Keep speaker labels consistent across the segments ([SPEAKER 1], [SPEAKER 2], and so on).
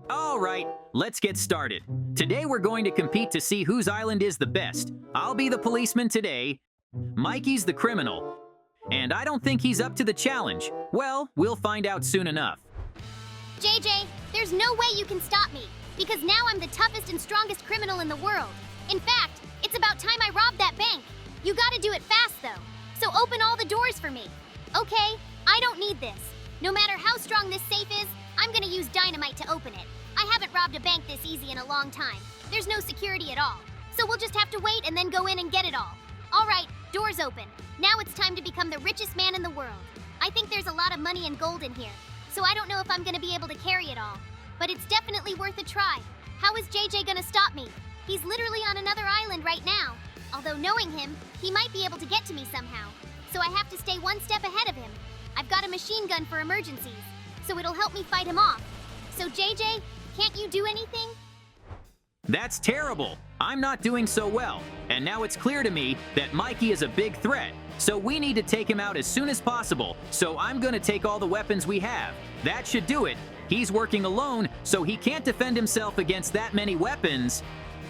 [SPEAKER 1] All right, let's get started. Today we're going to compete to see whose island is the best. I'll be the policeman today. Mikey's the criminal. And I don't think he's up to the challenge. Well, we'll find out soon enough.
[SPEAKER 2] JJ, there's no way you can stop me, because now I'm the toughest and strongest criminal in the world. In fact, it's about time I robbed that bank. You gotta do it fast, though. So open all the doors for me. Okay, I don't need this. No matter how strong this safe is, I'm gonna use dynamite to open it. I haven't robbed a bank this easy in a long time. There's no security at all. So we'll just have to wait and then go in and get it all. All right, doors open. Now it's time to become the richest man in the world. I think there's a lot of money and gold in here, so I don't know if I'm gonna be able to carry it all. But it's definitely worth a try. How is JJ gonna stop me? He's literally on another island right now. Although knowing him, he might be able to get to me somehow. So I have to stay one step ahead of him. I've got a machine gun for emergencies, so it'll help me fight him off. So JJ, can't you do anything?
[SPEAKER 1] That's terrible. I'm not doing so well. And now it's clear to me that Mikey is a big threat. So we need to take him out as soon as possible. So I'm gonna take all the weapons we have. That should do it. He's working alone, so he can't defend himself against that many weapons.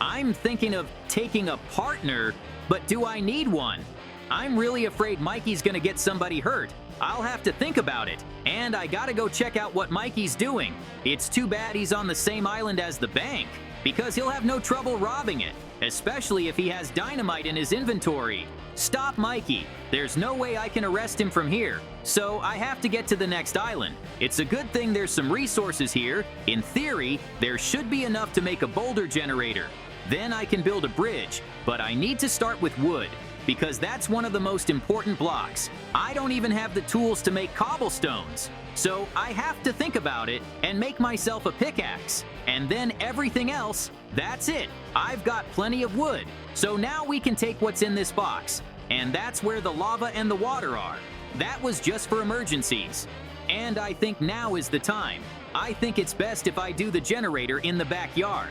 [SPEAKER 1] I'm thinking of taking a partner, but do I need one? I'm really afraid Mikey's gonna get somebody hurt. I'll have to think about it. And I gotta go check out what Mikey's doing. It's too bad he's on the same island as the bank, because he'll have no trouble robbing it, especially if he has dynamite in his inventory. Stop Mikey. There's no way I can arrest him from here, so I have to get to the next island. It's a good thing there's some resources here. In theory, there should be enough to make a boulder generator. Then I can build a bridge, but I need to start with wood, because that's one of the most important blocks. I don't even have the tools to make cobblestones. So I have to think about it and make myself a pickaxe. And then everything else, that's it. I've got plenty of wood. So now we can take what's in this box. And that's where the lava and the water are. That was just for emergencies. And I think now is the time. I think it's best if I do the generator in the backyard,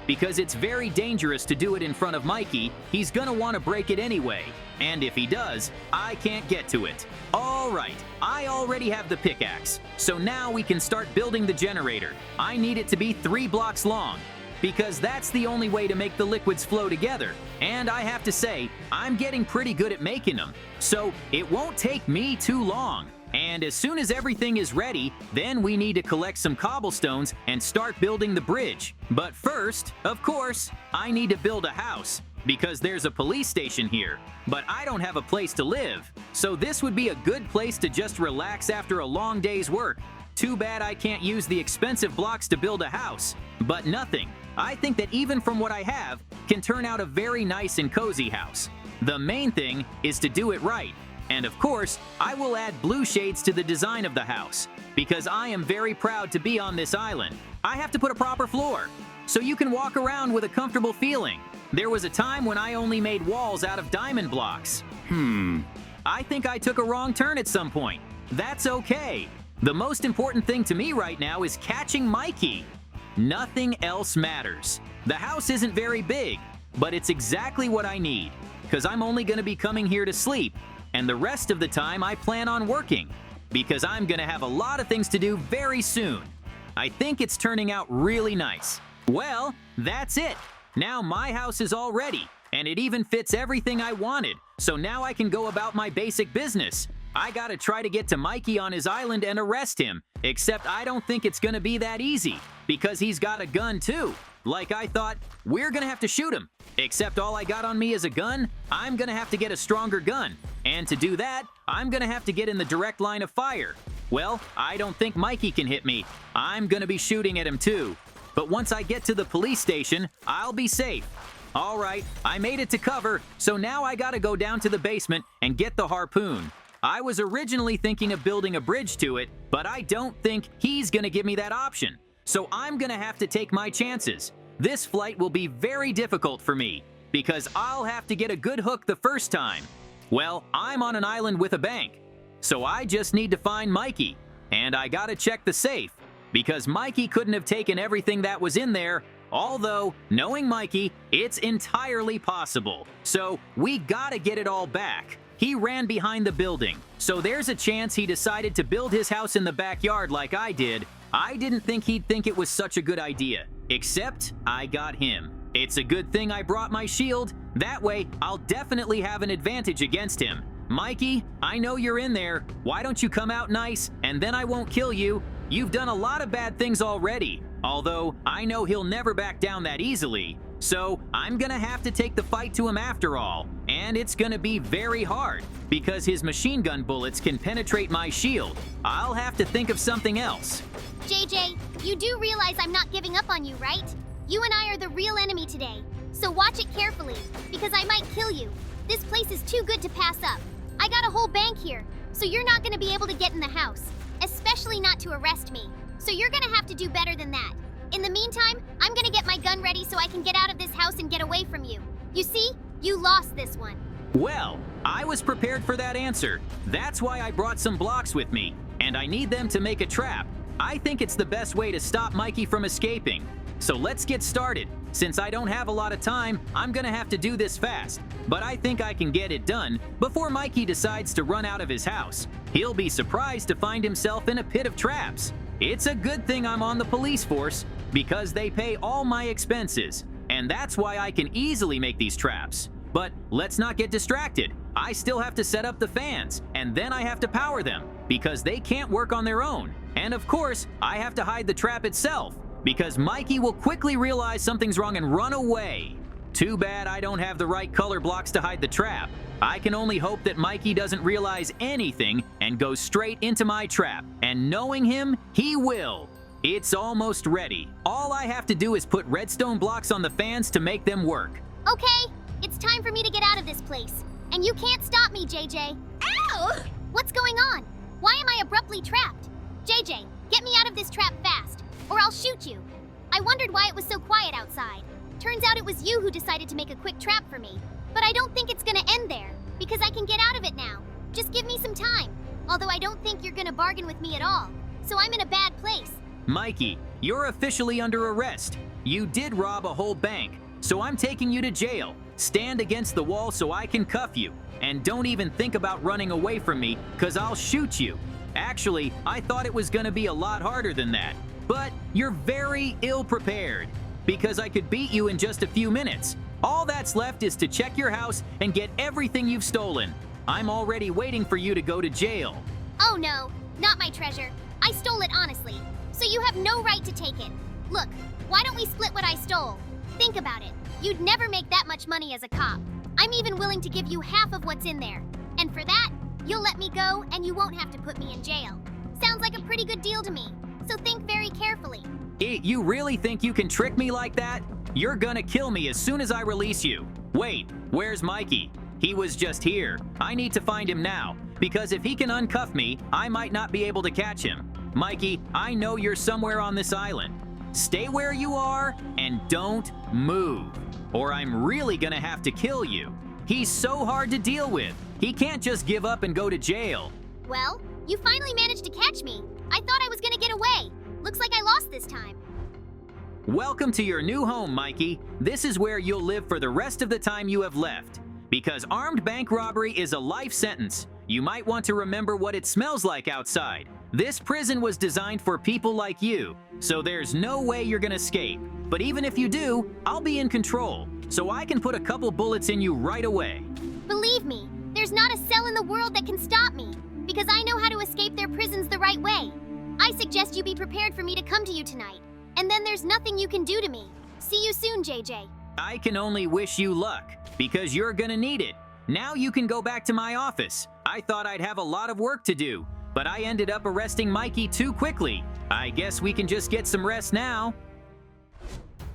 [SPEAKER 1] because it's very dangerous to do it in front of Mikey. He's gonna want to break it anyway. And if he does, I can't get to it. All right, I already have the pickaxe. So now we can start building the generator. I need it to be 3 blocks long, because that's the only way to make the liquids flow together. And I have to say, I'm getting pretty good at making them. So it won't take me too long. And as soon as everything is ready, then we need to collect some cobblestones and start building the bridge. But first, of course, I need to build a house, because there's a police station here. But I don't have a place to live, so this would be a good place to just relax after a long day's work. Too bad I can't use the expensive blocks to build a house. But nothing. I think that even from what I have, can turn out a very nice and cozy house. The main thing is to do it right. And of course, I will add blue shades to the design of the house, because I am very proud to be on this island. I have to put a proper floor, so you can walk around with a comfortable feeling. There was a time when I only made walls out of diamond blocks. I think I took a wrong turn at some point. That's okay. The most important thing to me right now is catching Mikey. Nothing else matters. The house isn't very big, but it's exactly what I need, because I'm only going to be coming here to sleep. And the rest of the time I plan on working, because I'm gonna have a lot of things to do very soon. I think it's turning out really nice. Well, that's it. Now my house is all ready, and it even fits everything I wanted. So now I can go about my basic business. I gotta try to get to Mikey on his island and arrest him, except I don't think it's gonna be that easy, because he's got a gun too. Like I thought, we're gonna have to shoot him. Except all I got on me is a gun. I'm gonna have to get a stronger gun. And to do that, I'm gonna have to get in the direct line of fire. Well, I don't think Mikey can hit me. I'm gonna be shooting at him too. But once I get to the police station, I'll be safe. All right, I made it to cover, so now I gotta go down to the basement and get the harpoon. I was originally thinking of building a bridge to it, but I don't think he's gonna give me that option. So I'm gonna have to take my chances. This flight will be very difficult for me, because I'll have to get a good hook the first time. Well, I'm on an island with a bank, so I just need to find Mikey. And I gotta check the safe, because Mikey couldn't have taken everything that was in there, although, knowing Mikey, it's entirely possible. So we gotta get it all back. He ran behind the building, so there's a chance he decided to build his house in the backyard like I did. I didn't think he'd think it was such a good idea, except I got him. It's a good thing I brought my shield. That way, I'll definitely have an advantage against him. Mikey, I know you're in there. Why don't you come out nice, and then I won't kill you? You've done a lot of bad things already, although I know he'll never back down that easily. So I'm gonna have to take the fight to him after all, and it's gonna be very hard because his machine gun bullets can penetrate my shield. I'll have to think of something else.
[SPEAKER 2] JJ, you do realize I'm not giving up on you, right? You and I are the real enemy today, so watch it carefully, because I might kill you. This place is too good to pass up. I got a whole bank here, so you're not gonna be able to get in the house, especially not to arrest me. So you're gonna have to do better than that. In the meantime, I'm gonna get my gun ready so I can get out of this house and get away from you. You see, you lost this one.
[SPEAKER 1] Well, I was prepared for that answer. That's why I brought some blocks with me, and I need them to make a trap. I think it's the best way to stop Mikey from escaping. So let's get started. Since I don't have a lot of time, I'm gonna have to do this fast. But I think I can get it done before Mikey decides to run out of his house. He'll be surprised to find himself in a pit of traps. It's a good thing I'm on the police force because they pay all my expenses, and that's why I can easily make these traps. But let's not get distracted. I still have to set up the fans, and then I have to power them because they can't work on their own. And of course, I have to hide the trap itself because Mikey will quickly realize something's wrong and run away. Too bad I don't have the right color blocks to hide the trap. I can only hope that Mikey doesn't realize anything and goes straight into my trap. And knowing him, he will. It's almost ready. All I have to do is put redstone blocks on the fans to make them work.
[SPEAKER 2] Okay, it's time for me to get out of this place. And you can't stop me, JJ. Ow! What's going on? Why am I abruptly trapped? JJ, get me out of this trap fast, or I'll shoot you. I wondered why it was so quiet outside. Turns out it was you who decided to make a quick trap for me. But I don't think it's gonna end there, because I can get out of it now. Just give me some time. Although I don't think you're gonna bargain with me at all. So I'm in a bad place.
[SPEAKER 1] Mikey, you're officially under arrest. You did rob a whole bank, so I'm taking you to jail. Stand against the wall so I can cuff you. And don't even think about running away from me, cause I'll shoot you. Actually, I thought it was gonna be a lot harder than that. But you're very ill-prepared, because I could beat you in just a few minutes. All that's left is to check your house and get everything you've stolen. I'm already waiting for you to go to jail.
[SPEAKER 2] Oh no, not my treasure. I stole it honestly, so you have no right to take it. Look, why don't we split what I stole? Think about it. You'd never make that much money as a cop. I'm even willing to give you half of what's in there. And for that, you'll let me go and you won't have to put me in jail. Sounds like a pretty good deal to me, so think very carefully.
[SPEAKER 1] You really think you can trick me like that? You're gonna kill me as soon as I release you. Wait, where's Mikey? He was just here. I need to find him now, because if he can uncuff me, I might not be able to catch him. Mikey, I know you're somewhere on this island. Stay where you are and don't move, or I'm really gonna have to kill you. He's so hard to deal with. He can't just give up and go to jail.
[SPEAKER 2] Well, you finally managed to catch me. I thought I was gonna get away. Looks like I lost this time.
[SPEAKER 1] Welcome to your new home, Mikey. This is where you'll live for the rest of the time you have left. Because armed bank robbery is a life sentence, you might want to remember what it smells like outside. This prison was designed for people like you, so there's no way you're gonna escape. But even if you do, I'll be in control, so I can put a couple bullets in you right away.
[SPEAKER 2] Believe me, there's not a cell in the world that can stop me, because I know how to escape their prisons the right way. I suggest you be prepared for me to come to you tonight, and then there's nothing you can do to me. See you soon, JJ.
[SPEAKER 1] I can only wish you luck, because you're gonna need it. Now you can go back to my office. I thought I'd have a lot of work to do, but I ended up arresting Mikey too quickly. I guess we can just get some rest now.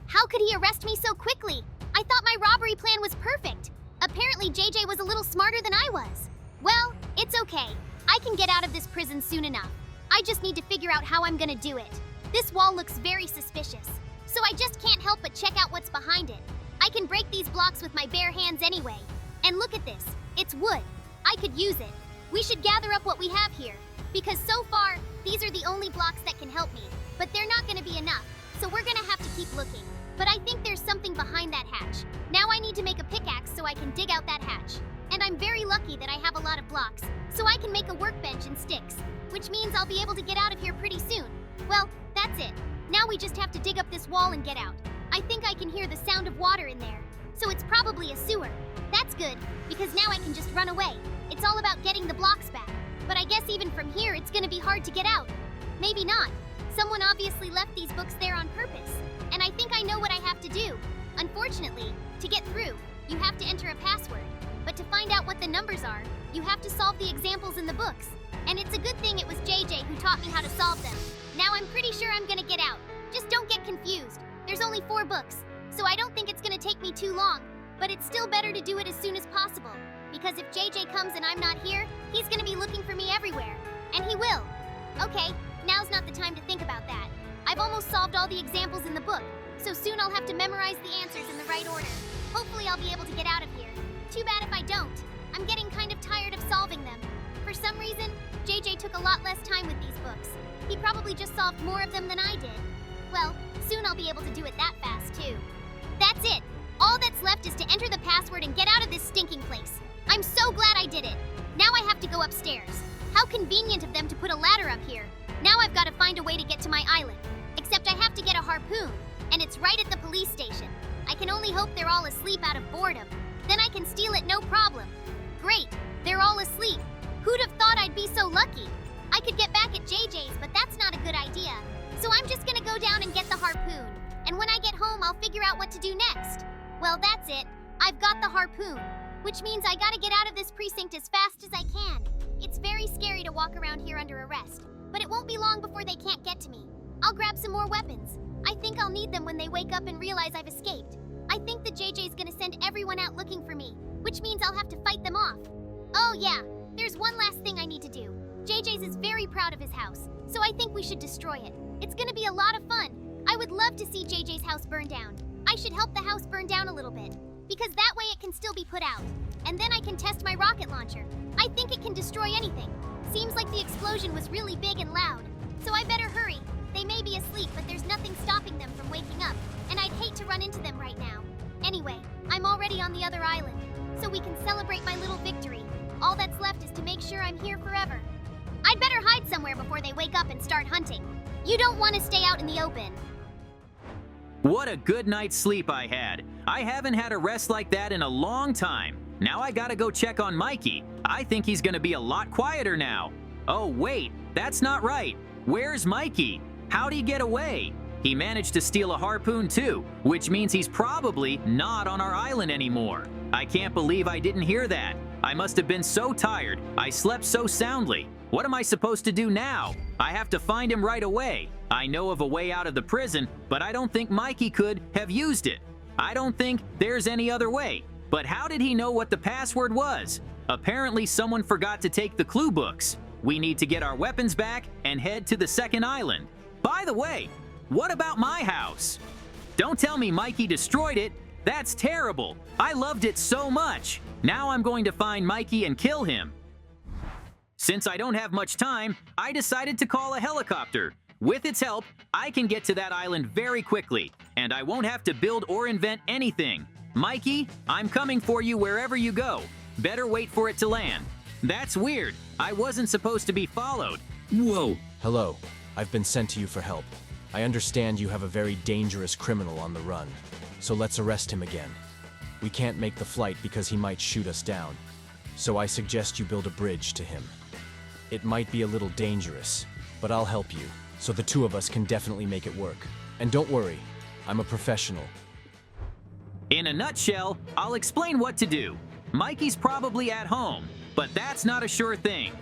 [SPEAKER 2] How could he arrest me so quickly? I thought my robbery plan was perfect. Apparently JJ was a little smarter than I was. Well, it's okay. I can get out of this prison soon enough. I just need to figure out how I'm gonna do it. This wall looks very suspicious, so I just can't help but check out what's behind it. I can break these blocks with my bare hands anyway. And look at this, it's wood. I could use it. We should gather up what we have here, because so far, these are the only blocks that can help me. But they're not gonna be enough, so we're gonna have to keep looking. But I think there's something behind that hatch. Now I need to make a pickaxe so I can dig out that hatch. And I'm very lucky that I have a lot of blocks, so I can make a workbench and sticks, which means I'll be able to get out of here pretty soon. Well, That's it. Now we just have to dig up this wall and get out. I think I can hear the sound of water in there. So it's probably a sewer. That's good, because now I can just run away. It's all about getting the blocks back. But I guess even from here, it's gonna be hard to get out. Maybe not. Someone obviously left these books there on purpose. And I think I know what I have to do. Unfortunately, to get through, you have to enter a password. But to find out what the numbers are, you have to solve the examples in the books. And it's a good thing it was JJ who taught me how to solve them. Now I'm pretty sure I'm gonna get out. Just don't get confused. There's only 4 books, so I don't think it's gonna take me too long. But it's still better to do it as soon as possible. Because if JJ comes and I'm not here, he's gonna be looking for me everywhere. And he will. Okay, now's not the time to think about that. I've almost solved all the examples in the book, so soon I'll have to memorize the answers in the right order. Hopefully I'll be able to get out of here. Too bad if I don't. I'm getting kind of tired of solving them. For some reason, JJ took a lot less time with these books. He probably just solved more of them than I did. Well, soon I'll be able to do it that fast too. That's it! All that's left is to enter the password and get out of this stinking place. I'm so glad I did it. Now I have to go upstairs. How convenient of them to put a ladder up here. Now I've got to find a way to get to my island. Except I have to get a harpoon, and it's right at the police station. I can only hope they're all asleep out of boredom. Then I can steal it no problem. Great, they're all asleep. Who'd have thought I'd be so lucky? I could get back at JJ's, but that's not a good idea. So I'm just gonna go down and get the harpoon. And when I get home, I'll figure out what to do next. Well, that's it. I've got the harpoon, which means I gotta get out of this precinct as fast as I can. It's very scary to walk around here under arrest, but it won't be long before they can't get to me. I'll grab some more weapons. I think I'll need them when they wake up and realize I've escaped. I think that JJ's gonna send everyone out looking for me, which means I'll have to fight them off. Oh yeah, there's one last thing I need to do. JJ's is very proud of his house, so I think we should destroy it. It's gonna be a lot of fun. I would love to see JJ's house burn down. I should help the house burn down a little bit, because that way it can still be put out. And then I can test my rocket launcher. I think it can destroy anything. Seems like the explosion was really big and loud, so I better hurry. They may be asleep, but there's nothing stopping them from waking up, and I'd hate to run into them right now. Anyway, I'm already on the other island, so we can celebrate my little victory. All that's left is to make sure I'm here forever. I'd better hide somewhere before they wake up and start hunting. You don't want to stay out in the open.
[SPEAKER 1] What a good night's sleep I had. I haven't had a rest like that in a long time. Now I gotta go check on Mikey. I think he's gonna be a lot quieter now. Oh wait, that's not right. Where's Mikey? How'd he get away? He managed to steal a harpoon too, which means he's probably not on our island anymore. I can't believe I didn't hear that. I must have been so tired. I slept so soundly. What am I supposed to do now? I have to find him right away. I know of a way out of the prison, but I don't think Mikey could have used it. I don't think there's any other way. But how did he know what the password was? Apparently someone forgot to take the clue books. We need to get our weapons back and head to the second island. By the way, what about my house? Don't tell me Mikey destroyed it. That's terrible. I loved it so much. Now I'm going to find Mikey and kill him. Since I don't have much time, I decided to call a helicopter. With its help, I can get to that island very quickly, and I won't have to build or invent anything. Mikey, I'm coming for you wherever you go. Better wait for it to land. That's weird. I wasn't supposed to be followed. Whoa.
[SPEAKER 3] Hello. I've been sent to you for help. I understand you have a very dangerous criminal on the run, so let's arrest him again. We can't make the flight because he might shoot us down, so I suggest you build a bridge to him. It might be a little dangerous, but I'll help you, so the two of us can definitely make it work. And don't worry, I'm a professional.
[SPEAKER 1] In a nutshell, I'll explain what to do. Mikey's probably at home, but that's not a sure thing.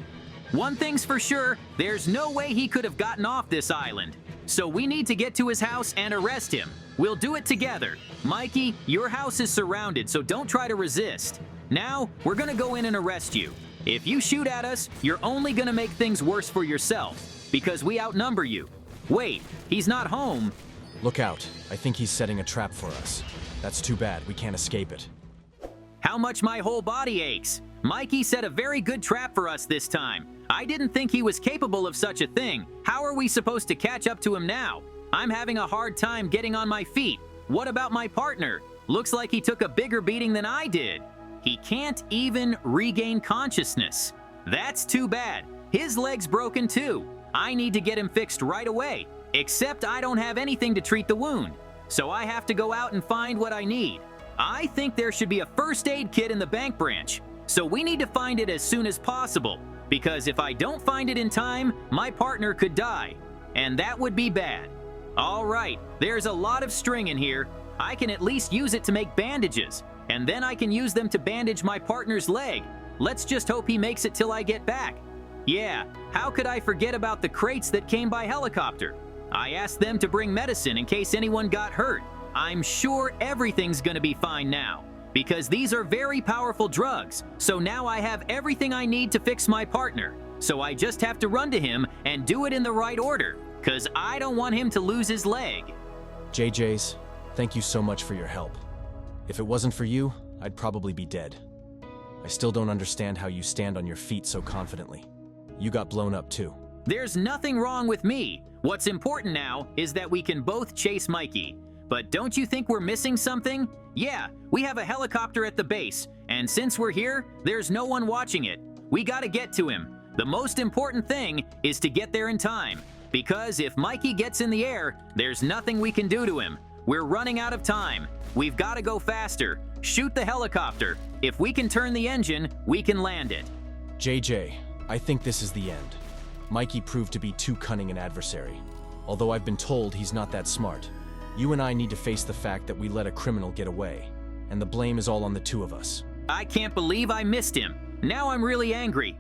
[SPEAKER 1] One thing's for sure, there's no way he could have gotten off this island. So we need to get to his house and arrest him. We'll do it together. Mikey, your house is surrounded, so don't try to resist. Now, we're gonna go in and arrest you. If you shoot at us, you're only gonna make things worse for yourself, because we outnumber you. Wait, he's not home.
[SPEAKER 3] Look out. I think he's setting a trap for us. That's too bad. We can't escape it.
[SPEAKER 1] How much my whole body aches. Mikey set a very good trap for us this time. I didn't think he was capable of such a thing. How are we supposed to catch up to him now? I'm having a hard time getting on my feet. What about my partner? Looks like he took a bigger beating than I did. He can't even regain consciousness. That's too bad. His leg's broken too. I need to get him fixed right away. Except I don't have anything to treat the wound, so I have to go out and find what I need. I think there should be a first aid kit in the bank branch, so we need to find it as soon as possible, because if I don't find it in time, my partner could die, and that would be bad. All right, there's a lot of string in here. I can at least use it to make bandages, and then I can use them to bandage my partner's leg. Let's just hope he makes it till I get back. Yeah, how could I forget about the crates that came by helicopter? I asked them to bring medicine in case anyone got hurt. I'm sure everything's gonna be fine now, because these are very powerful drugs, so now I have everything I need to fix my partner. So I just have to run to him and do it in the right order, because I don't want him to lose his leg.
[SPEAKER 3] JJ's, thank you so much for your help. If it wasn't for you, I'd probably be dead. I still don't understand how you stand on your feet so confidently. You got blown up too.
[SPEAKER 1] There's nothing wrong with me. What's important now is that we can both chase Mikey. But don't you think we're missing something? Yeah, we have a helicopter at the base, and since we're here, there's no one watching it. We gotta get to him. The most important thing is to get there in time, because if Mikey gets in the air, there's nothing we can do to him. We're running out of time. We've gotta go faster. Shoot the helicopter. If we can turn the engine, we can land it.
[SPEAKER 3] JJ, I think this is the end. Mikey proved to be too cunning an adversary. Although I've been told he's not that smart. You and I need to face the fact that we let a criminal get away, and the blame is all on the two of us.
[SPEAKER 1] I can't believe I missed him. Now I'm really angry.